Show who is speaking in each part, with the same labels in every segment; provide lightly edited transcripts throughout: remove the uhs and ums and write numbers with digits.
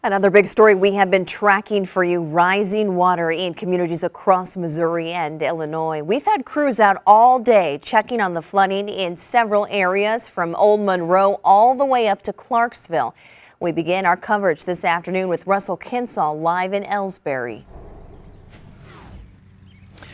Speaker 1: Another big story we have been tracking for you, rising water in communities across Missouri and Illinois. We've had crews out all day checking on the flooding in several areas from Old Monroe all the way up to Clarksville. We begin our coverage this afternoon with Russell Kinsall live in Ellsbury.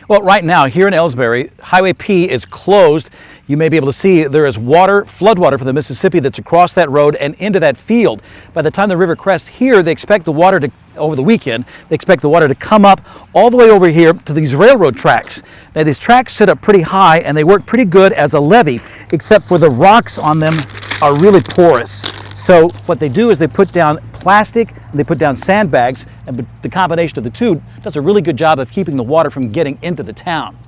Speaker 2: Well, right now here in Ellsbury, Highway P is closed. You may be able to see there is water, floodwater from the Mississippi that's across that road and into that field. By the time the river crests here, they expect the water to, over the weekend, they expect the water to come up all the way over here to these railroad tracks. Now these tracks sit up pretty high and they work pretty good as a levee, except for the rocks on them are really porous. So what they do is they put down plastic and they put down sandbags, and the combination of the two does a really good job of keeping the water from getting into the town.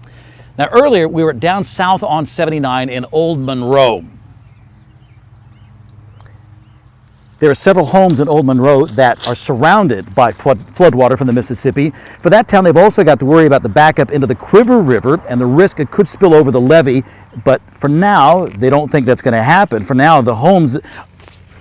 Speaker 2: Now earlier we were down south on 79 in Old Monroe. There are several homes in Old Monroe that are surrounded by floodwater from the Mississippi. For that town, they've also got to worry about the backup into the Quiver River and the risk it could spill over the levee. But for now, they don't think that's going to happen. For now, the homes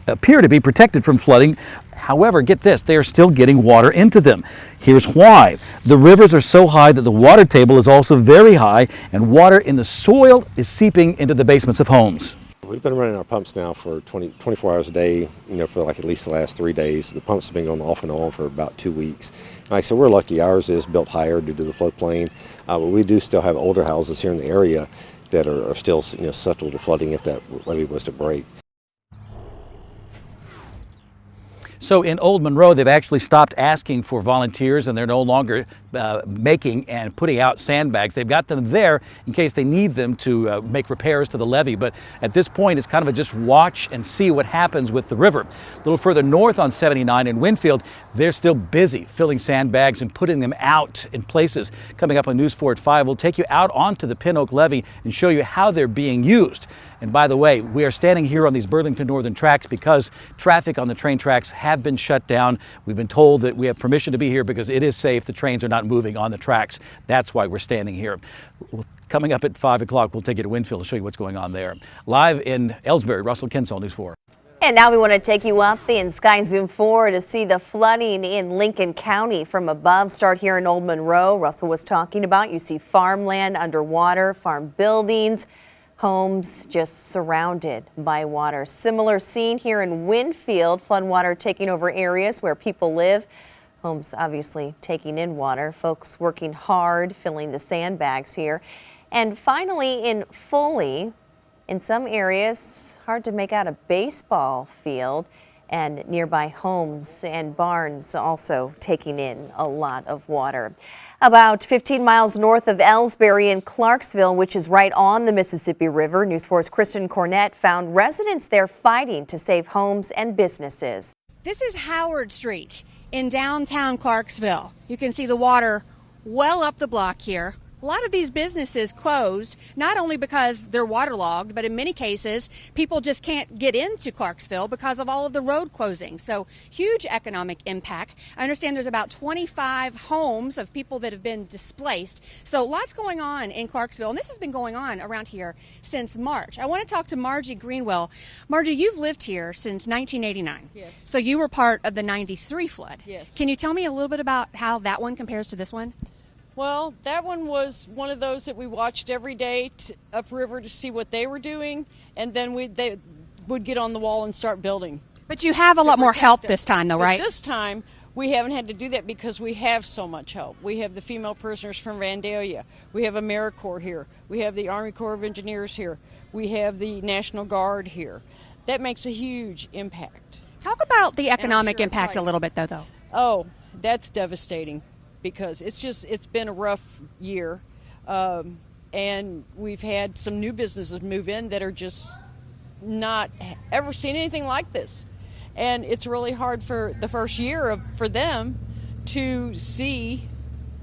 Speaker 2: appear to be protected from flooding. However, get this, they are still getting water into them. Here's why. The rivers are so high that the water table is also very high, and water in the soil is seeping into the basements of homes.
Speaker 3: We've been running our pumps now for 24 hours a day, for like at least the last 3 days. The pumps have been going off and on for about 2 weeks. Like I said, we're lucky. Ours is built higher due to the floodplain, but we do still have older houses here in the area that are still susceptible to flooding if that levee was to break.
Speaker 2: So in Old Monroe, they've actually stopped asking for volunteers, and they're no longer making and putting out sandbags. They've got them there in case they need them to make repairs to the levee. But at this point, it's kind of a just watch and see what happens with the river. A little further north on 79 in Winfield, they're still busy filling sandbags and putting them out in places. Coming up on News 4 at 5, we'll take you out onto the Pin Oak Levee and show you how they're being used. And by the way, we are standing here on these Burlington Northern tracks because traffic on the train tracks have been shut down. We've been told that we have permission to be here because it is safe. The trains are not moving on the tracks. That's why we're standing here. Coming up at 5 o'clock, we'll take you to Winfield to show you what's going on there. Live in Ellsbury, Russell Kinsall, News 4.
Speaker 1: And now we want to take you up in Sky Zoom 4 to see the flooding in Lincoln County from above. Start here in Old Monroe. Russell was talking about. You see farmland underwater, farm buildings, homes just surrounded by water. Similar scene here in Winfield, floodwater taking over areas where people live. Homes obviously taking in water. Folks working hard, filling the sandbags here. And finally in Foley, in some areas, hard to make out a baseball field, and nearby homes and barns also taking in a lot of water. About 15 miles north of Ellsbury in Clarksville, which is right on the Mississippi River, News 4's Kristen Cornett found residents there fighting to save homes and businesses.
Speaker 4: This is Howard Street in downtown Clarksville. You can see the water well up the block here. A lot of these businesses closed, not only because they're waterlogged, but in many cases, people just can't get into Clarksville because of all of the road closings. So huge economic impact. I understand there's about 25 homes of people that have been displaced. So lots going on in Clarksville, and this has been going on around here since March. I want to talk to Margie Greenwell. Margie, you've lived here since 1989.
Speaker 5: Yes.
Speaker 4: So you were part of the 93 flood.
Speaker 5: Yes.
Speaker 4: Can you tell me a little bit about how that one compares to this one?
Speaker 5: Well, that one was one of those that we watched every day upriver to see what they were doing, and then they would get on the wall and start building.
Speaker 4: But you have a lot more help this time, though, right?
Speaker 5: But this time, we haven't had to do that because we have so much help. We have the female prisoners from Vandalia. We have AmeriCorps here. We have the Army Corps of Engineers here. We have the National Guard here. That makes a huge impact.
Speaker 4: Talk about the economic impact a little bit, though.
Speaker 5: Oh, that's devastating. Because it's been a rough year, and we've had some new businesses move in that are just not ever seen anything like this, and it's really hard for the first year for them to see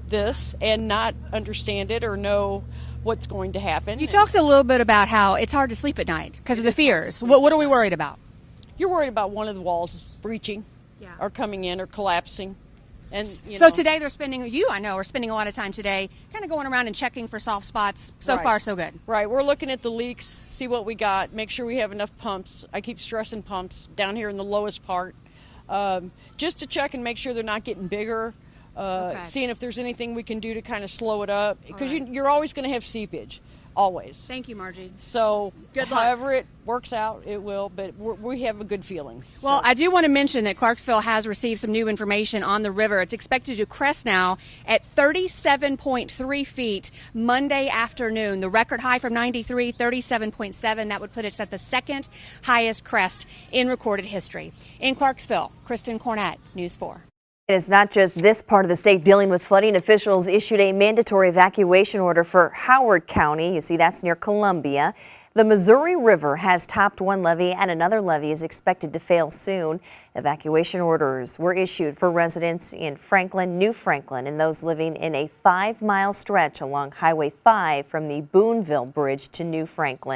Speaker 5: this and not understand it or know what's going to happen.
Speaker 4: You talked a little bit about how it's hard to sleep at night because of the fears. What are we worried about?
Speaker 5: You're worried about one of the walls breaching, or coming in or collapsing. And
Speaker 4: so today are spending a lot of time today kind of going around and checking for soft spots. So far, so good.
Speaker 5: Right. We're looking at the leaks, see what we got, make sure we have enough pumps. I keep stressing pumps down here in the lowest part. just to check and make sure they're not getting bigger. Seeing if there's anything we can do to kind of slow it up, because you're always going to have seepage, always.
Speaker 4: Thank you, Margie.
Speaker 5: So
Speaker 4: Good luck.
Speaker 5: however it works out, it will, but we have a good feeling.
Speaker 4: Well,
Speaker 5: So-
Speaker 4: I do want to mention that Clarksville has received some new information on the river. It's expected to crest now at 37.3 feet Monday afternoon. The record high from 93, 37.7. That would put us at the second highest crest in recorded history. In Clarksville, Kristen Cornett, News 4.
Speaker 1: It is not just this part of the state dealing with flooding. Officials issued a mandatory evacuation order for Howard County. You see, that's near Columbia. The Missouri River has topped one levee and another levee is expected to fail soon. Evacuation orders were issued for residents in Franklin, New Franklin, and those living in a 5-mile stretch along Highway 5 from the Boonville Bridge to New Franklin.